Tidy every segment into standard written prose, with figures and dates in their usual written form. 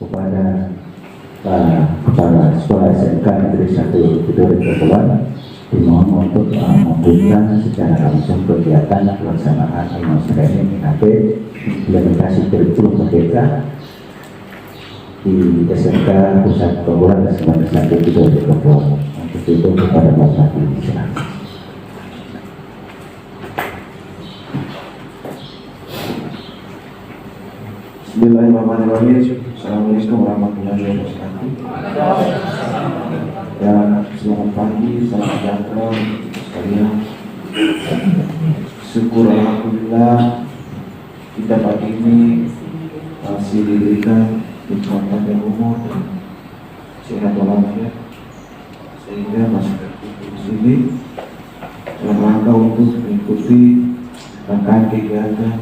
kepada kepala sekolah SMK Negeri 1 Kediri Kepulauan dimohon untuk membuka secara langsung kegiatan pelaksanaan training IHT implementasi kurikulum merdeka di SMK Pusat Kepulauan dan Sekolah 1 Kediri Kepulauan. Untuk itu kepada Bapak Ibu. Bismillahirrahmanirrahim. Assalamualaikum warahmatullahi wabarakatuh. Dan selamat pagi, selamat sejahtera sekalian. Syukur alhamdulillah kita pagi ini masih diberikan nikmat dan umur, sehat walafiat, sehingga masih di sini dalam rangka untuk mengikuti rangkaian kegiatan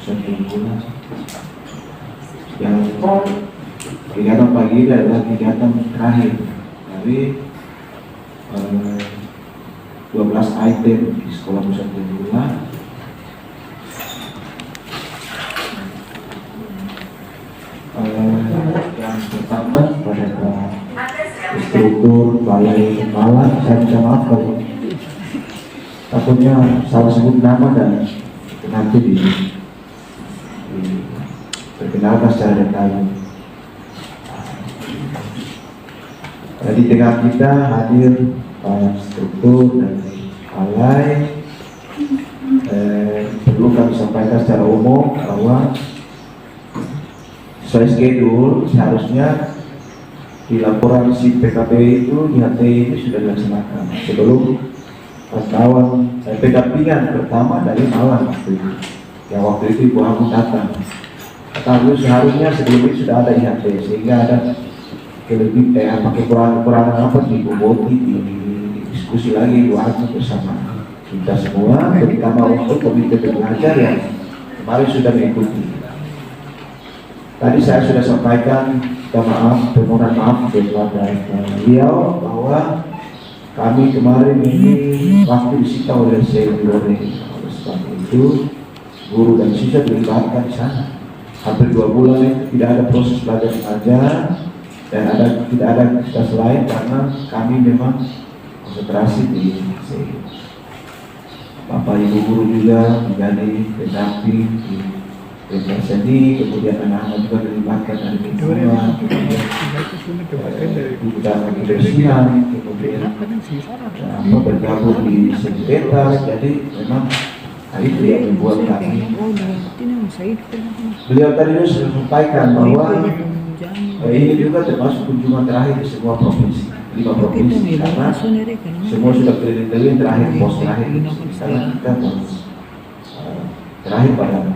satu bulan. Yang kegiatan pagi ini adalah kegiatan terakhir dari 12 item di sekolah pusat Kediri. Yang pertama pada struktur balai malam, saya minta maaf kalau takutnya salah sebut nama dan nanti perkenalkan secara detail. Di tengah kita hadir struktur dan balai. Perlu kami sampaikan secara umum bahwa sesuai schedule seharusnya di laporan si PKP itu IHT itu sudah dilaksanakan sebelum pantauan pendampingan pertama dari malam waktu itu. Yang waktu itu Ibu Abu datang. Tapi seharusnya sebelum itu sudah ada IHT, sehingga ada kekurangan apa di Boboti, di diskusi lagi Ibu Abu bersama kita semua, terutama untuk komite belajar yang kemarin sudah mengikuti. Tadi saya sudah sampaikan permohonan maaf kepada beliau bahwa kami kemarin ini waktu disita oleh senior. Oleh sebab itu guru dan siswa dilibatkan di sana. Hampir 2 bulan itu tidak ada proses belajar mengajar dan tidak ada aktivitas lain karena kami memang konsentrasi di Bapak Ibu guru juga menjadi pendamping di pendidikan seni, kemudian anak-anak juga dilibatkan dari lingkungan, kemudian kebersihan, kemudian bergabung di sekretariat. Jadi memang itu yang membuat kami. Beliau tadi sudah sampaikan bahwa ini juga termasuk kunjungan terakhir di semua provinsi, 5 provinsi, karena semua sudah keliling-keliling terakhir pos terakhir karena kita terakhir pada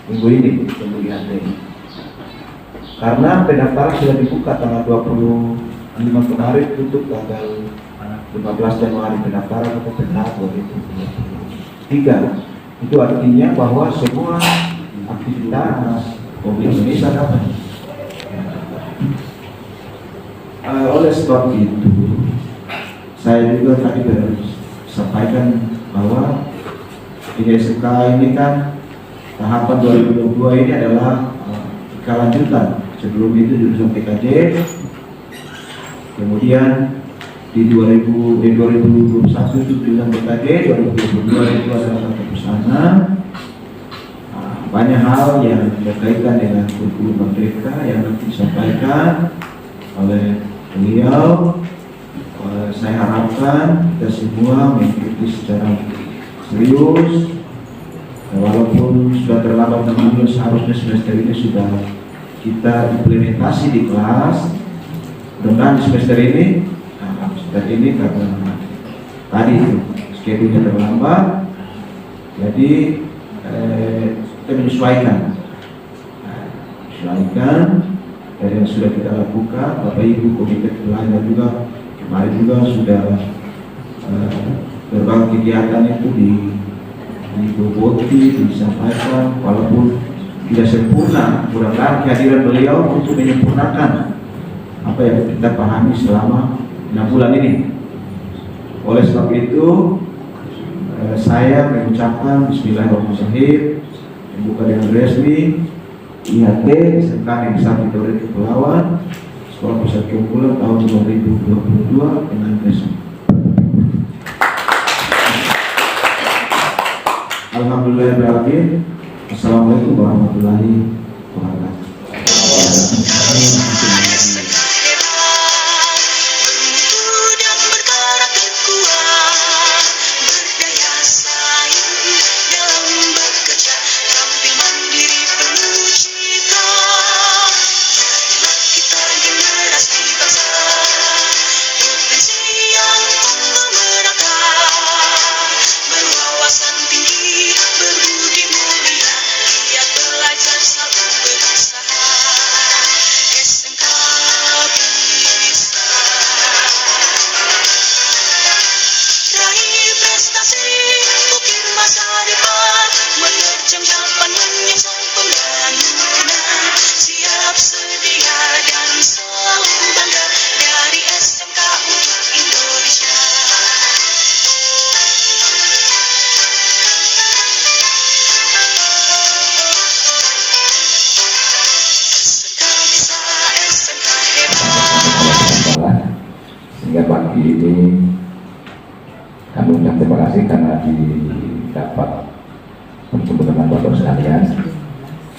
minggu ini kemudian ini. Karena pendaftaran sudah dibuka tanggal 25 kemarin, tutup tanggal 15 Januari pendaftaran untuk tahap 2023. Itu artinya bahwa semua aktivitas mobil Indonesia dapat. Oleh sebab itu, saya juga tadi sampaikan bahwa di SMK ini kan tahapan 2022 ini adalah kelanjutan. Sebelum itu jurusan PKJ, kemudian di 2021 itu jurusan PKJ, 2022 itu adalah tata busana. Banyak hal yang berkaitan dengan kurikulum merdeka yang nanti disampaikan oleh beliau. Saya harapkan kita semua mengikuti secara serius. Walaupun sudah terlambat namun seharusnya semester ini sudah kita implementasi di kelas. Mudah-mudahan semester ini karena tadi schedule-nya terlambat, jadi kita menyesuaikan dari yang sudah kita lakukan. Bapak Ibu komite pelajar juga kemarin juga sudah berbagai kegiatan itu di Boboti disampaikan, walaupun tidak sempurna. Mudah-mudahan kehadiran beliau untuk menyempurnakan apa yang kita pahami selama 6 bulan ini. Oleh sebab itu saya mengucapkan Bismillahirrahmanirrahim, membuka dengan resmi IHT SMK Negeri 1 Tidore Kepulauan Sekolah Pusat Keunggulan tahun 2022 dengan besok. Alhamdulillahirrahmanirrahim. Assalamualaikum warahmatullahi wabarakatuh. Sehingga pagi ini kami ucap terima kasih karena didapat bertemu dengan Bapak sekalian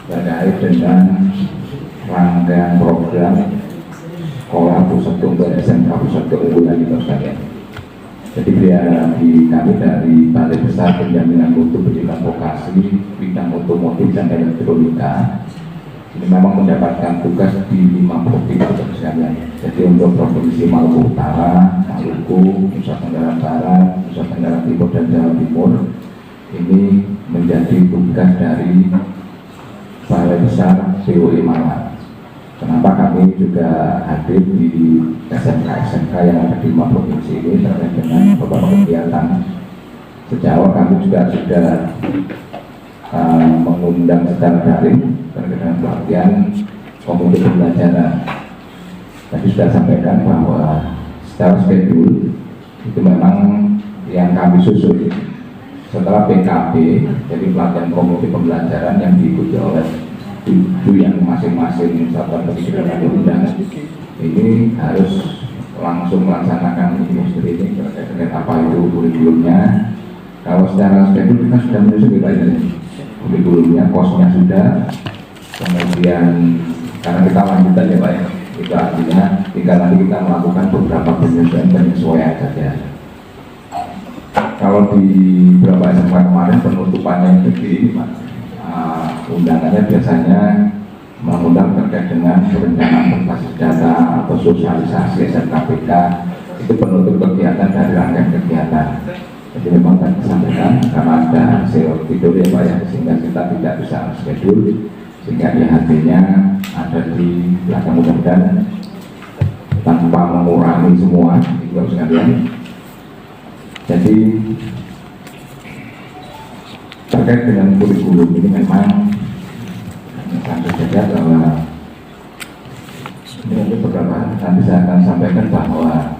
terkait dengan rangkaian program Sekolah Pusat Keunggulan SMK Pusat Keunggulan itu sekalian. Jadi di kami dari Balai Besar Penjaminan Mutu Pendidikan Vokasi bidang otomotif dan elektronika ini memang mendapatkan tugas di 5 provinsi sekalian. Jadi untuk provinsi Maluku Utara, Maluku, Nusa Tenggara Barat, Nusa Tenggara Timur dan Jawa Timur ini menjadi tugas dari Balai Besar BOI Malang. Kenapa kami juga hadir di SMK yang ada di 5 provinsi ini terkait dengan beberapa kegiatan. Sejak awal kami juga sudah mengundang secara daring terkait dengan pelatihan komite pembelajaran. Tadi sudah sampaikan bahwa secara schedule itu memang yang kami susun setelah PKB, jadi pelatihan komite pembelajaran yang diikuti oleh 7 yang masing-masing satuan pendidikan dan undangan ini harus langsung melaksanakan industri ini terkait dengan apa itu kurikulumnya. Kalau secara schedule kita sudah menyusun kurikulumnya, kosnya sudah, kemudian karena kita lanjutan ya Pak ya, itu artinya tinggal nanti kita melakukan beberapa penyesuaian saja. Kalau di beberapa SMK kemarin penutupannya itu di undangannya biasanya mengundang terkait dengan perencanaan berbasis data atau sosialisasi SMKPK, itu penutup kegiatan dari rangkaian kegiatan. Jadi memang kami sampaikan karena ada hasil video ya Pak ya, sehingga kita tidak bisa schedule, sehingga IHT-nya ada di belakang, mudah-mudahan tanpa mengurangi semua itu sekalian. Jadi terkait dengan kurikulum ini memang sampai saja bahwa ini untuk beberapa nanti saya akan sampaikan bahwa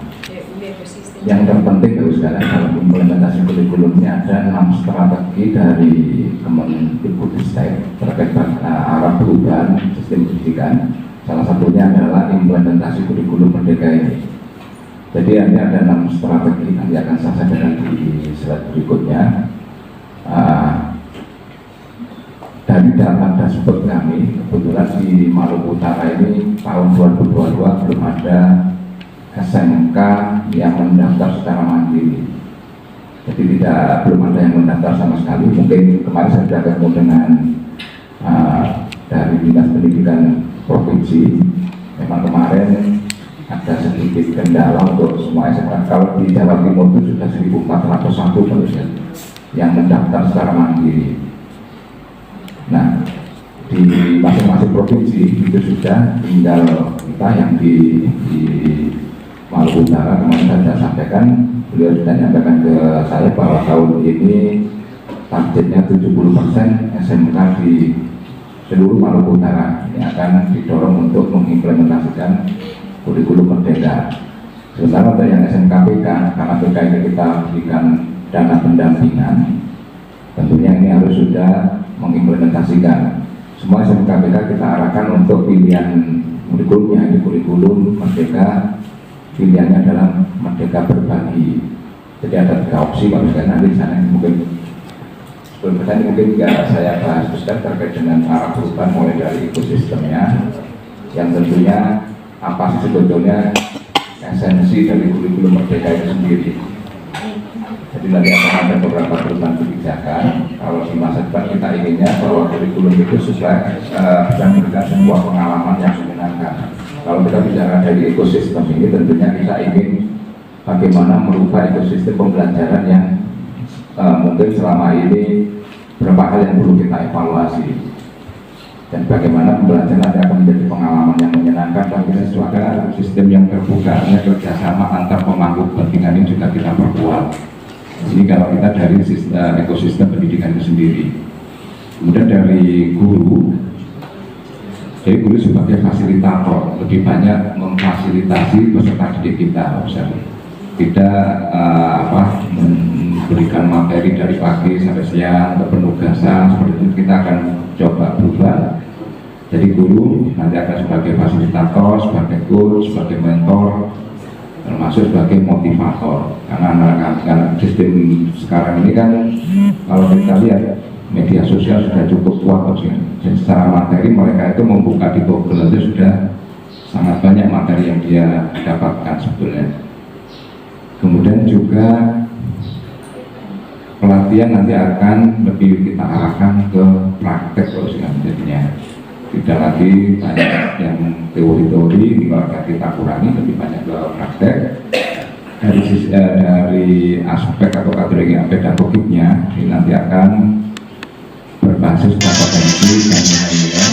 yang terpenting harus sekalian dalam implementasi kurikulum ini ada 6 strategi dari Kemendikbudristek terkait arah perubahan sistem pendidikan. Salah satunya adalah implementasi kurikulum merdeka ini. Jadi ada 6 strategi, nanti akan saya sampaikan di slide berikutnya. Dari data dashboard kami, kebetulan di Maluku Utara ini tahun 2022 belum ada SMK yang mendaftar secara mandiri. Jadi belum ada yang mendaftar sama sekali. Mungkin kemarin saya sudah ketemu dengan dari Dinas Pendidikan Provinsi. Memang kemarin ada sedikit kendala untuk semua SMK. Kalau di Jawa Timur itu sudah 1.401 penulisan yang mendaftar secara mandiri. Nah, di masing-masing provinsi itu sudah, tinggal kita yang di Maluku Utara kemarin saya sudah sampaikan, beliau sudah menyampaikan ke saya bahwa tahun ini targetnya 70% SMK di seluruh Maluku Utara ini akan didorong untuk mengimplementasikan kurikulum merdeka. Sementara untuk yang SMKPK, karena PK ini kita berikan dana pendampingan, tentunya ini harus sudah mengimplementasikan semua SMK KPK kita arahkan untuk pilihan kurikulumnya. Di kurikulum Merdeka pilihannya adalah Merdeka Berbagi. Jadi ada 3 opsi, kalau misalkan nanti di sana mungkin sebelum tadi mungkin juga saya bahas terkait dengan arah perubahan mulai dari ekosistemnya, yang tentunya apa sih sebetulnya esensi dari kurikulum Merdeka itu sendiri. Jadi nanti akan ada beberapa perubahan kebijakan. Kalau di masa depan kita inginnya bahwa kurikulum itu bisa memberikan sebuah pengalaman yang menyenangkan. Kalau kita bicara dari ekosistem ini, tentunya kita ingin bagaimana merubah ekosistem pembelajaran yang mungkin selama ini beberapa hal yang perlu kita evaluasi, dan bagaimana pembelajaran nanti akan menjadi pengalaman yang menyenangkan. Dan kita juga sistem yang terbuka, kerjasama antar pemangku kepentingan ini juga kita perkuat. Jadi kalau kita dari ekosistem pendidikan itu sendiri, kemudian dari guru, jadi guru sebagai fasilitator lebih banyak memfasilitasi peserta didik kita, tidak memberikan materi dari pagi sampai siang untuk penugasan. Seperti itu kita akan coba berubah. Jadi guru nanti akan sebagai fasilitator, sebagai coach, sebagai mentor, termasuk sebagai motivator. Karena sistem sekarang ini kan kalau kita lihat media sosial sudah cukup kuat, jadi secara materi mereka itu membuka di Google itu sudah sangat banyak materi yang dia dapatkan sebetulnya. Kemudian juga pelatihan nanti akan lebih kita arahkan ke praktek jadinya. Tidak lagi banyak yang teori-teori, kalau kita kurangi lebih banyak ke praktek. Dari aspek atau kategori pedagogiknya ini nanti akan berbasis kompetensi dan nilai-nilai.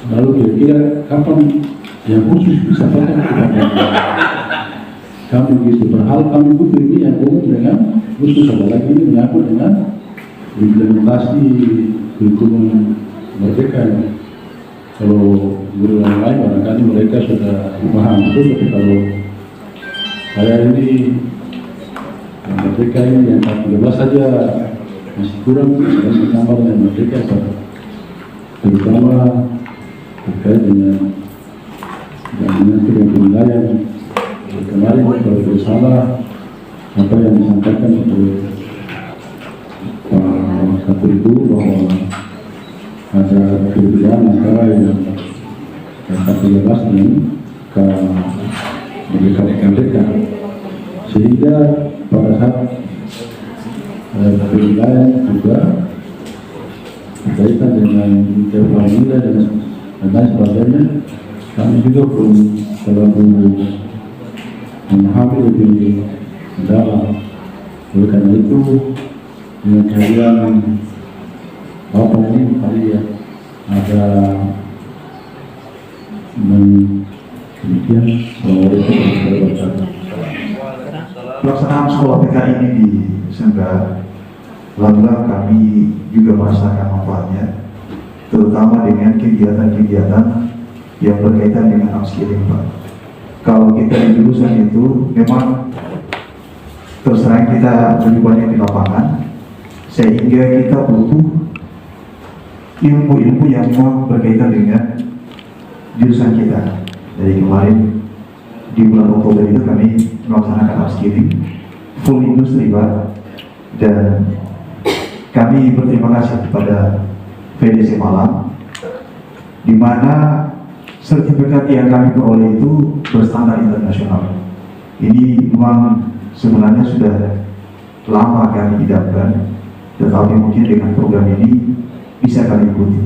Lalu kira-kira kapan yang khusus bisa pakai kami gitu, berhal kami butuh ini yang umum dengan khusus, apalagi ini menyangkut dengan implementasi kurikulum Merdeka. Kalau guru yang lain barangkali mereka sudah paham itu, tapi kalau saya ini yang Merdeka ini yang 14 saja masih kurang, dan ditambah dengan Merdeka terutama terkait dengan jaminan penilaian. Kemarin kalau tidak salah apa yang disampaikan oleh Pak Satu itu bahwa ada perbedaan antara yang K13 dan Merdeka, sehingga pada saat penilaian juga berkaitan dengan interval nilai dan lain sebagainya, kami juga belum terlalu memahami lebih dalam. Oleh karena itu, dengan kalian Bapak ini tadi ya ada demikian. Assalamualaikum warahmatullahi wabarakatuh. Pelaksanaan sekolah PK ini di Senggar, alhamdulillah kami juga merasakan manfaatnya, terutama dengan kegiatan-kegiatan yang berkaitan dengan upskilling, Pak. Kalau kita di jurusan itu memang terserah kita lebih banyak di lapangan, sehingga kita butuh ilmu-ilmu yang memang berkaitan dengan jurusan kita. Jadi kemarin di bulan Oktober itu kami melaksanakan upskilling full industri, Pak, dan kami berterima kasih kepada VDC Malang, di mana sertifikat yang kami peroleh itu berstandar internasional. Ini memang sebenarnya sudah lama kami idamkan, tetapi mungkin dengan program ini bisa kami ikuti.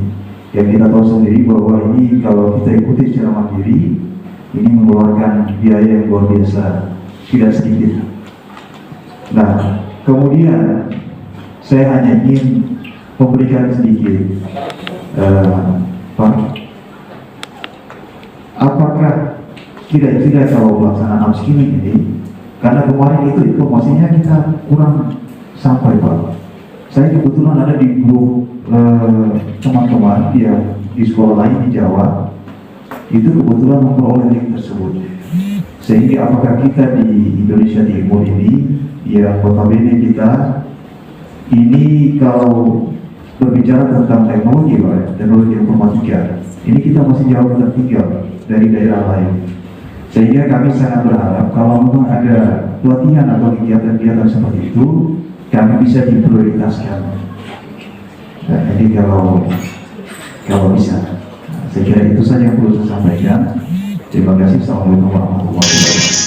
yang kita tahu sendiri bahwa ini kalau kita ikuti secara mandiri, ini mengeluarkan biaya yang luar biasa, tidak sedikit. Nah, kemudian saya hanya ingin memberikan sedikit, Pak, apakah kira-kira kalau pelaksanaan upskilling ini, karena kemarin itu informasinya kita kurang sampai, Pak. Saya kebetulan ada di grup teman-teman yang di sekolah lain di Jawa, itu kebetulan memperoleh link tersebut. Sehingga apakah kita di Indonesia Timur ini, ya notabene kita ini kalau berbicara tentang teknologi, Pak, teknologi informatika, ini kita masih jauh tertinggal dari daerah lain. Sehingga kami sangat berharap kalau memang ada pelatihan atau kegiatan-kegiatan seperti itu, kami bisa diprioritaskan. Nah, jadi kalau bisa, saya kira itu saja yang perlu saya sampaikan. Terima kasih. Assalamualaikum warahmatullahi wabarakatuh.